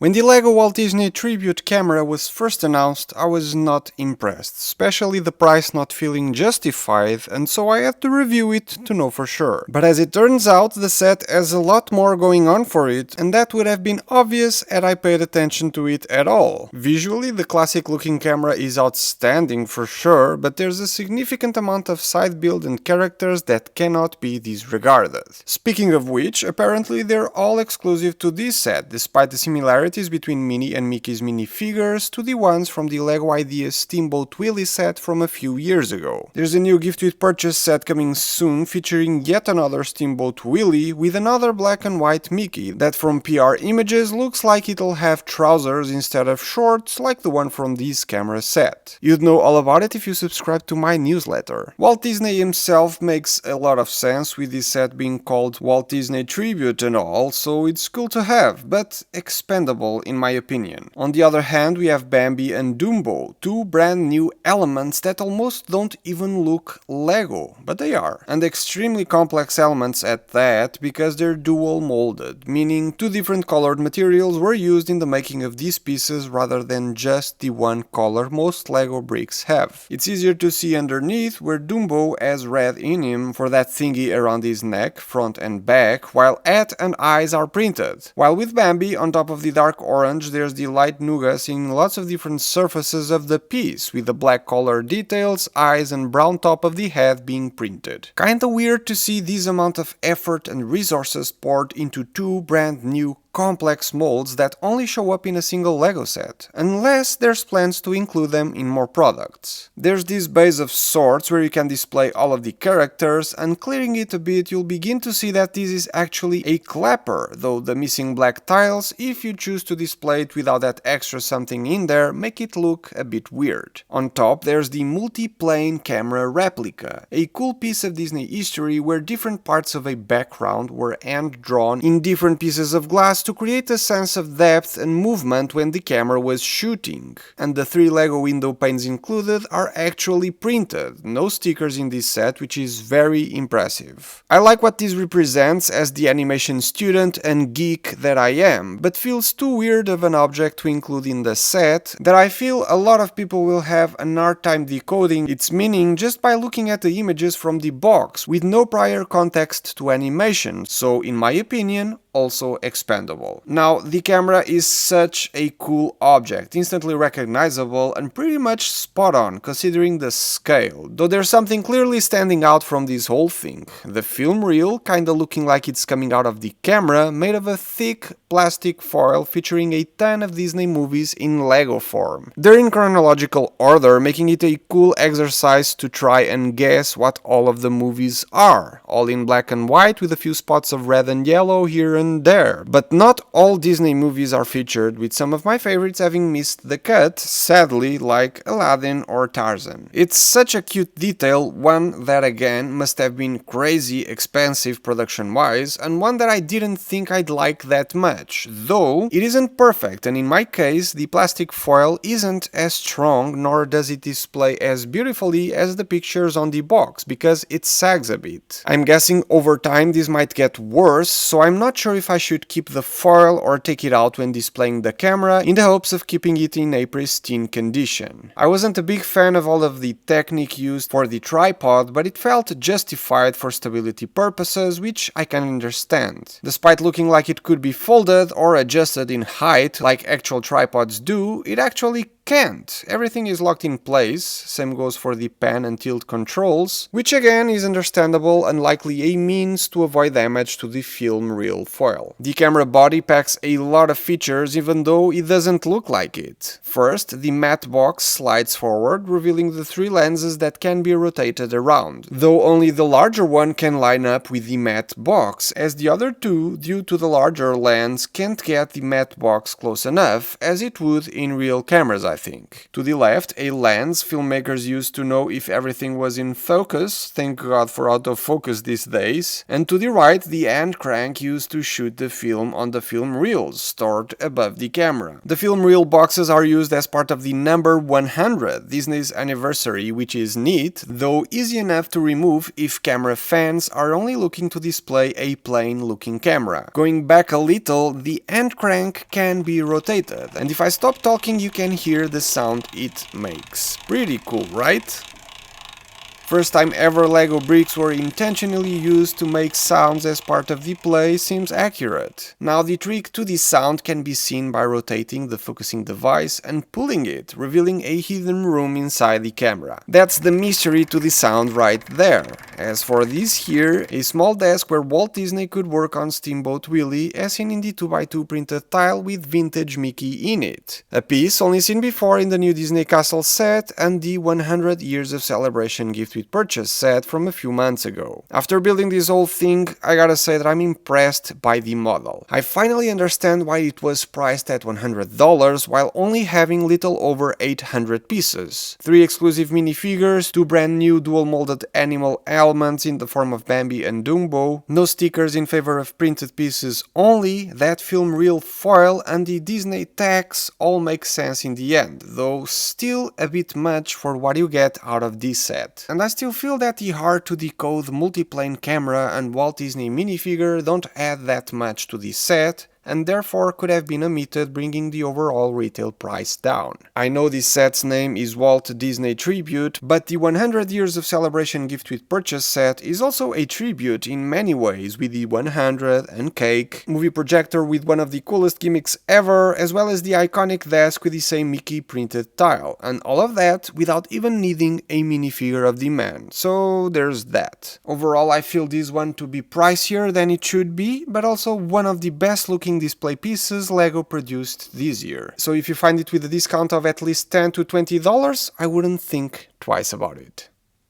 When the LEGO Walt Disney Tribute Camera was first announced, I was not impressed, especially the price not feeling justified, and so I had to review it to know for sure. But as it turns out, the set has a lot more going on for it, and that would have been obvious had I paid attention to it at all. Visually, the classic looking camera is outstanding for sure, but there's a significant amount of side build and characters that cannot be disregarded. Speaking of which, apparently they're all exclusive to this set, despite the similarities between Minnie and Mickey's minifigures to the ones from the LEGO Ideas Steamboat Willie set from a few years ago. There's a new gift with purchase set coming soon featuring yet another Steamboat Willie with another black and white Mickey that from PR images looks like it'll have trousers instead of shorts like the one from this camera set. You'd know all about it if you subscribe to my newsletter. Walt Disney himself makes a lot of sense with this set being called Walt Disney Tribute and all, so it's cool to have, but expendable in my opinion. On the other hand, we have Bambi and Dumbo, two brand new elements that almost don't even look LEGO, but they are. And extremely complex elements at that, because they're dual molded, meaning two different colored materials were used in the making of these pieces rather than just the one color most LEGO bricks have. It's easier to see underneath where Dumbo has red in him for that thingy around his neck, front and back, while hat and eyes are printed. While with Bambi, on top of the dark orange, there's the light nougat in lots of different surfaces of the piece, with the black color details, eyes and brown top of the head being printed. Kinda weird to see this amount of effort and resources poured into two brand new complex molds that only show up in a single LEGO set, unless there's plans to include them in more products. There's this base of sorts where you can display all of the characters, and clearing it a bit you'll begin to see that this is actually a clapper, though the missing black tiles, if you choose to display it without that extra something in there, make it look a bit weird. On top there's the multi-plane camera replica, a cool piece of Disney history where different parts of a background were hand-drawn in different pieces of glass to create a sense of depth and movement when the camera was shooting. And the 3 LEGO window panes included are actually printed, no stickers in this set, which is very impressive. I like what this represents as the animation student and geek that I am, but feels too weird of an object to include in the set that I feel a lot of people will have an hard time decoding its meaning just by looking at the images from the box with no prior context to animation, so in my opinion, also expendable. Now, the camera is such a cool object, instantly recognizable and pretty much spot on considering the scale, though there's something clearly standing out from this whole thing. The film reel, kinda looking like it's coming out of the camera, made of a thick plastic foil featuring a ton of Disney movies in LEGO form. They're in chronological order, making it a cool exercise to try and guess what all of the movies are, all in black and white with a few spots of red and yellow here and there. But not all Disney movies are featured, with some of my favorites having missed the cut, sadly, like Aladdin or Tarzan. It's such a cute detail, one that again must have been crazy expensive production-wise, and one that I didn't think I'd like that much, though it isn't perfect, and in my case the plastic foil isn't as strong nor does it display as beautifully as the pictures on the box, because it sags a bit. I'm guessing over time this might get worse, so I'm not sure if I should keep the foil or take it out when displaying the camera in the hopes of keeping it in a pristine condition. I wasn't a big fan of all of the technique used for the tripod, but it felt justified for stability purposes, which I can understand. Despite looking like it could be folded or adjusted in height like actual tripods do, it actually can't. Everything is locked in place, same goes for the pan and tilt controls, which again is understandable and likely a means to avoid damage to the film reel foil. The camera body packs a lot of features even though it doesn't look like it. First, the matte box slides forward, revealing the 3 lenses that can be rotated around, though only the larger one can line up with the matte box, as the other two, due to the larger lens, can't get the matte box close enough, as it would in real cameras I think. To the left, a lens filmmakers used to know if everything was in focus, thank God for autofocus these days, and to the right, the hand crank used to shoot the film on the film reels stored above the camera. The film reel boxes are used as part of the number 100, Disney's anniversary, which is neat, though easy enough to remove if camera fans are only looking to display a plain looking camera. Going back a little, the hand crank can be rotated, and if I stop talking you can hear the sound it makes. Pretty cool, right? First time ever Lego bricks were intentionally used to make sounds as part of the play seems accurate. Now the trick to this sound can be seen by rotating the focusing device and pulling it, revealing a hidden room inside the camera. That's the mystery to the sound right there. As for this here, a small desk where Walt Disney could work on Steamboat Willie as seen in the 2x2 printed tile with vintage Mickey in it. A piece only seen before in the new Disney Castle set and the 100 Years of Celebration gift with purchase set from a few months ago. After building this whole thing, I gotta say that I'm impressed by the model. I finally understand why it was priced at $100 while only having little over 800 pieces. 3 exclusive minifigures, 2 brand new dual molded animal elements in the form of Bambi and Dumbo, no stickers in favor of printed pieces only, that film reel foil and the Disney tags all make sense in the end, though still a bit much for what you get out of this set. And I still feel that the hard to decode multiplane camera and Walt Disney minifigure don't add that much to this set, and therefore could have been omitted, bringing the overall retail price down. I know this set's name is Walt Disney Tribute, but the 100 Years of Celebration gift with purchase set is also a tribute in many ways, with the 100 and cake, movie projector with one of the coolest gimmicks ever, as well as the iconic desk with the same Mickey printed tile, and all of that without even needing a minifigure of the man, so there's that. Overall, I feel this one to be pricier than it should be, but also one of the best looking display pieces Lego produced this year. So if you find it with a discount of at least $10 to $20, I wouldn't think twice about it.